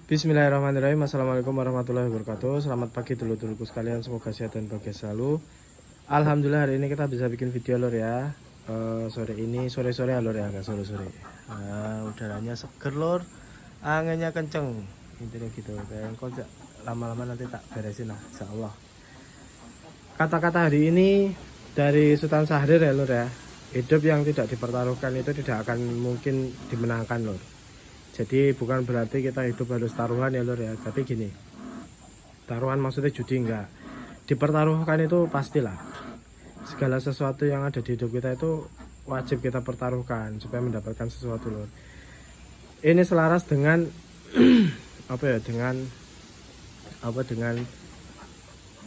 Bismillahirrahmanirrahim. Assalamualaikum warahmatullahi wabarakatuh. Selamat pagi dulur-dulurku sekalian, semoga sehat dan bahagia selalu. Alhamdulillah hari ini kita bisa bikin video lor ya. Sore ini sore-sore ya lor ya, agak sore-sore. Udaranya seger lor, anginnya kenceng. Intinya gitu. Kayak kok lama-lama nanti tak beresin lah, insyaallah. Kata-kata hari ini dari Sultan Syahrir ya lor ya. Hidup yang tidak dipertaruhkan itu tidak akan mungkin dimenangkan lor. Jadi bukan berarti kita hidup harus taruhan ya lor ya. Tapi gini, taruhan maksudnya judi enggak. Dipertaruhkan itu pastilah. Segala sesuatu yang ada di hidup kita itu wajib kita pertaruhkan supaya mendapatkan sesuatu lor. Ini selaras dengan dengan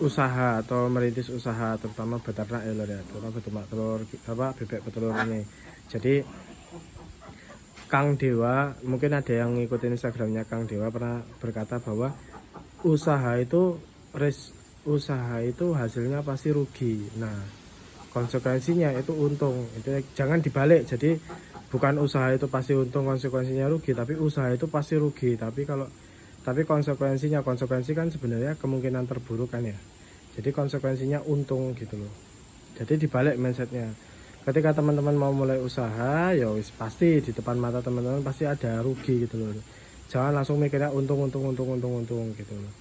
usaha atau merintis usaha, terutama beternak ya lor ya. Terutama beternak telur bebek petelur ini. Jadi Kang Dewa, mungkin ada yang ngikutin Instagramnya Kang Dewa, pernah berkata bahwa usaha itu hasilnya pasti rugi. Nah, konsekuensinya itu untung. Itu jangan dibalik. Jadi bukan usaha itu pasti untung, konsekuensinya rugi, tapi usaha itu pasti rugi. Tapi konsekuensi kan sebenarnya kemungkinan terburuk kan ya. Jadi konsekuensinya untung gitu loh. Jadi dibalik mindsetnya. Ketika teman-teman mau mulai usaha, ya wis pasti di depan mata teman-teman pasti ada rugi gitu loh. Jangan langsung mikirnya untung gitu loh.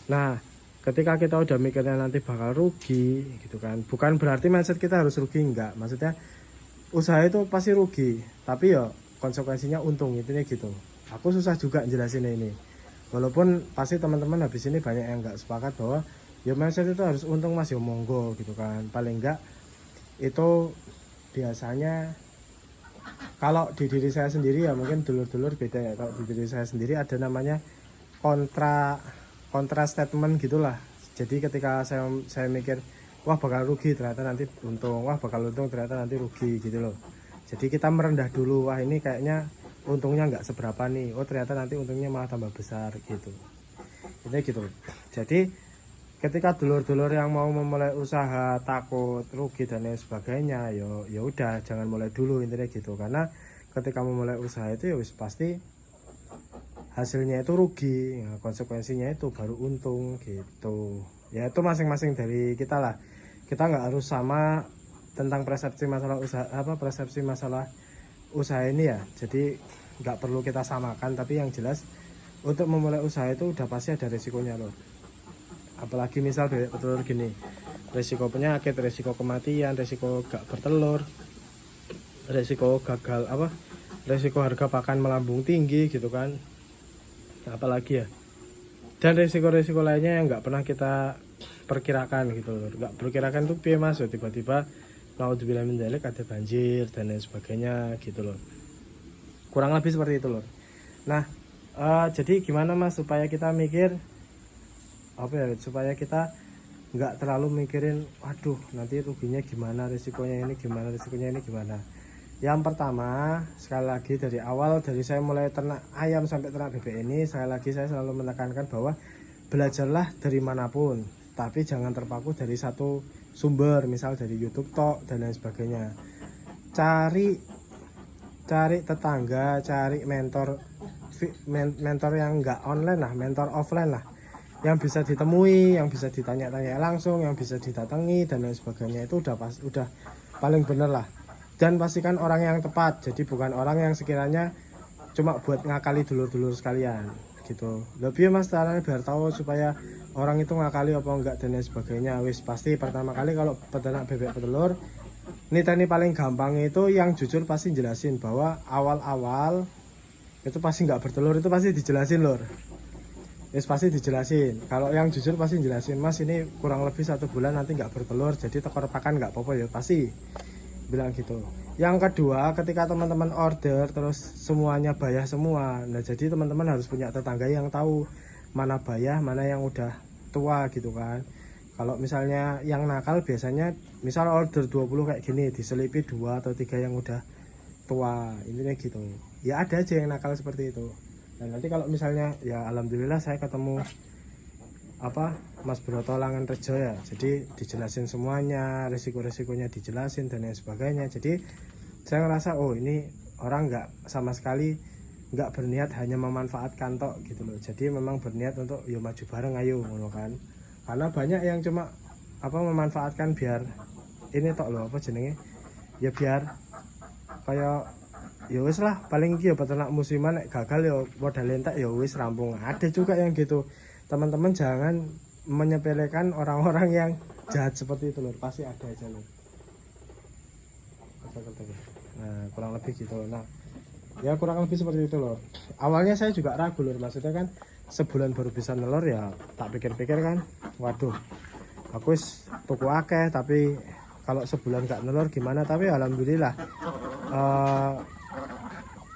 Nah, ketika kita udah mikirnya nanti bakal rugi gitu kan, bukan berarti mindset kita harus rugi, enggak. Maksudnya usaha itu pasti rugi, tapi ya konsekuensinya untung, intinya gitu. Aku susah juga jelasin ini. Walaupun pasti teman-teman habis ini banyak yang enggak sepakat bahwa ya mindset itu harus untung Mas, ya monggo gitu kan. Paling enggak itu biasanya kalau di diri saya sendiri ya mungkin dulur-dulur beda ya. Kalau di diri saya sendiri ada namanya kontra statement gitulah. Jadi ketika saya mikir wah bakal rugi ternyata nanti untung, wah bakal untung ternyata nanti rugi gitu loh. Jadi kita merendah dulu, wah ini kayaknya untungnya nggak seberapa nih, oh ternyata nanti untungnya malah tambah besar gitu. Ini gitu. Jadi ketika dulur-dulur yang mau memulai usaha takut rugi dan lain sebagainya, ya udah jangan mulai dulu, intinya gitu. Karena ketika memulai usaha itu ya wis pasti hasilnya itu rugi, ya, konsekuensinya itu baru untung gitu. Ya itu masing-masing dari kita lah. Kita nggak harus sama tentang persepsi masalah usaha ini ya. Jadi nggak perlu kita samakan, tapi yang jelas untuk memulai usaha itu udah pasti ada resikonya loh. Apalagi misal bebek petelur gini, resiko penyakit, resiko kematian, resiko gak bertelur, resiko gagal resiko harga pakan melambung tinggi gitu kan, apalagi ya, dan resiko-resiko lainnya yang nggak pernah kita perkirakan gitu loh. Nggak perkirakan tuh piye mas, tiba-tiba naudzubillah min dzalik ada banjir dan lain sebagainya gitu loh, kurang lebih seperti itu loh. Nah jadi gimana mas supaya kita mikir supaya kita nggak terlalu mikirin waduh nanti ruginya gimana, risikonya ini gimana. Yang pertama, sekali lagi dari awal, dari saya mulai ternak ayam sampai ternak bebek ini, sekali lagi saya selalu menekankan bahwa belajarlah dari manapun, tapi jangan terpaku dari satu sumber, misal dari YouTube tok dan lain sebagainya. Cari tetangga, cari mentor yang nggak online lah, mentor offline lah, yang bisa ditemui, yang bisa ditanya-tanya langsung, yang bisa didatangi dan lain sebagainya. Itu udah paling bener lah. Dan pastikan orang yang tepat, jadi bukan orang yang sekiranya cuma buat ngakali dulur-dulur sekalian gitu. Lebih mas caranya biar tahu supaya orang itu ngakali apa enggak dan lain sebagainya. Wis pasti pertama kali kalau peternak bebek petelur ini paling gampang itu yang jujur pasti jelasin bahwa awal-awal itu pasti nggak bertelur, itu pasti dijelasin lor. Pasti dijelasin. Kalau yang jujur pasti jelasin, mas ini kurang lebih 1 bulan nanti nggak bertelur, jadi tekor pakan nggak apa-apa ya, pasti bilang gitu. Yang kedua, ketika teman-teman order terus semuanya bayah semua, nah jadi teman-teman harus punya tetangga yang tahu mana bayah, mana yang udah tua gitu kan. Kalau misalnya yang nakal biasanya misal order 20 kayak gini, diselipi 2 atau 3 yang udah tua, intinya gitu. Ya ada aja yang nakal seperti itu. Dan nanti kalau misalnya ya alhamdulillah saya ketemu Mas Broto Langan Rejo ya, jadi dijelasin semuanya, resiko-resikonya dijelasin dan lain sebagainya. Jadi saya ngerasa oh ini orang nggak sama sekali nggak berniat hanya memanfaatkan tok gitu loh. Jadi memang berniat untuk ya maju bareng ayo ngono kan. Karena banyak yang cuma memanfaatkan biar ini tok loh apa jenenge, ya biar kayak ya wis lah paling iki ya peternak musiman nek gagal ya modal entek ya wis rampung. Ada juga yang gitu. Teman-teman jangan menyepelekan orang-orang yang jahat seperti itu loh, pasti ada aja loh. Nah kurang lebih gitu. Nah ya kurang lebih seperti itu loh. Awalnya saya juga ragu loh, maksudnya kan sebulan baru bisa nelur ya, tak pikir-pikir kan waduh aku tuku akeh tapi kalau sebulan gak nelur gimana. Tapi alhamdulillah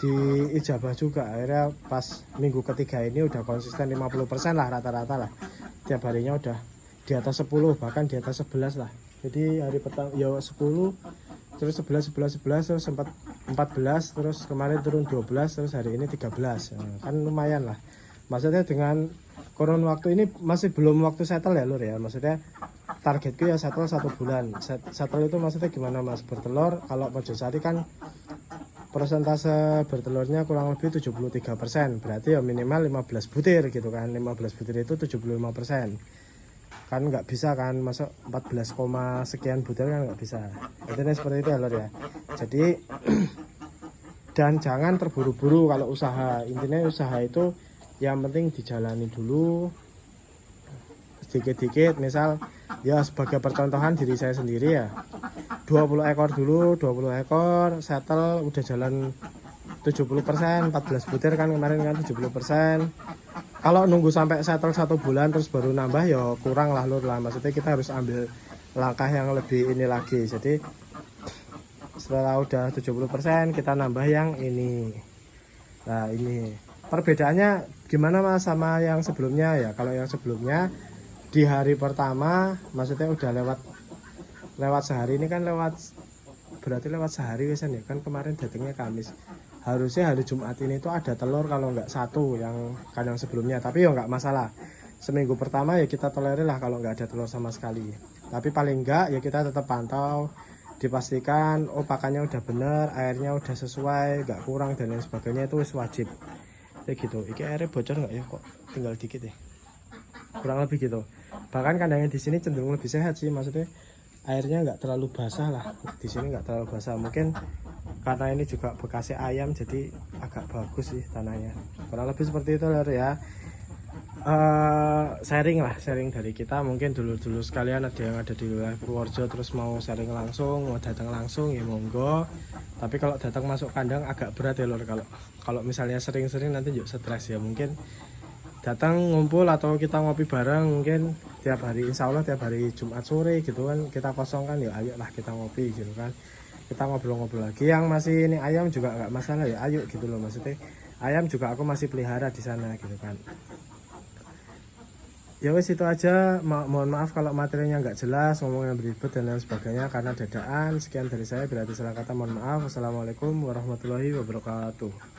di ijabah juga, akhirnya pas minggu ketiga ini udah konsisten 50% lah rata-rata lah, tiap harinya udah di atas 10 bahkan di atas 11 lah. Jadi hari pertama ya 10 terus 11 terus sempat 14 terus kemarin turun 12 terus hari ini 13. Nah, kan lumayan lah, maksudnya dengan kurun waktu ini masih belum waktu settle ya lur ya, maksudnya targetku ya settle 1 bulan. Settle itu maksudnya gimana mas, bertelur kalau Mojosari kan persentase bertelurnya kurang lebih 73%, berarti ya minimal 15 butir gitu kan. 15 butir itu 75%. Kan nggak bisa kan masuk 14, sekian butir kan nggak bisa. Intinya seperti itu ya lor ya. Jadi dan jangan terburu-buru kalau usaha. Intinya usaha itu yang penting dijalani dulu sedikit-sedikit. Misal ya sebagai percontohan diri saya sendiri ya, 20 ekor dulu, 20 ekor settle udah jalan 70%, 14 butir kan kemarin kan 70%. Kalau nunggu sampai settle 1 bulan terus baru nambah ya kurang lah lur lah, maksudnya kita harus ambil langkah yang lebih ini lagi. Jadi setelah udah 70% kita nambah yang ini. Nah ini perbedaannya gimana mas sama yang sebelumnya ya. Kalau yang sebelumnya di hari pertama maksudnya udah lewat sehari, ini kan berarti lewat sehari wesan ya kan, kemarin datangnya Kamis. Harusnya hari Jumat ini tuh ada telur kalau nggak 1 yang kandang sebelumnya, tapi ya nggak masalah. Seminggu pertama ya kita tolerir lah kalau nggak ada telur sama sekali. Tapi paling nggak ya kita tetap pantau, dipastikan oh pakannya udah bener, airnya udah sesuai, nggak kurang dan lain sebagainya, itu wajib. Ya gitu. Iki airnya bocor nggak ya, kok tinggal dikit ya. Kurang lebih gitu. Bahkan kandangnya di sini cenderung lebih sehat sih, maksudnya airnya nggak terlalu basah lah. Di sini nggak terlalu basah, mungkin karena ini juga bekasnya ayam jadi agak bagus sih tanahnya. Kurang lebih seperti itu lor ya. Sharing dari kita. Mungkin dulu sekalian ada yang ada di wilayah Purworejo terus mau sharing langsung, mau datang langsung ya monggo. Tapi kalau datang masuk kandang agak berat ya lor, kalau misalnya sering-sering nanti juga stres ya. Mungkin datang ngumpul atau kita ngopi bareng mungkin tiap hari, insya Allah tiap hari Jumat sore gitu kan kita kosong kan, ya ayo lah kita ngopi gitu kan, kita ngobrol-ngobrol lagi. Yang masih ini ayam juga nggak masalah ya, ayo gitu loh, maksudnya ayam juga aku masih pelihara di sana gitu kan. Ya wes itu aja, mohon maaf kalau materinya nggak jelas, ngomongnya beribet dan lain sebagainya karena dadaan. Sekian dari saya, berarti salah kata mohon maaf. Wassalamualaikum warahmatullahi wabarakatuh.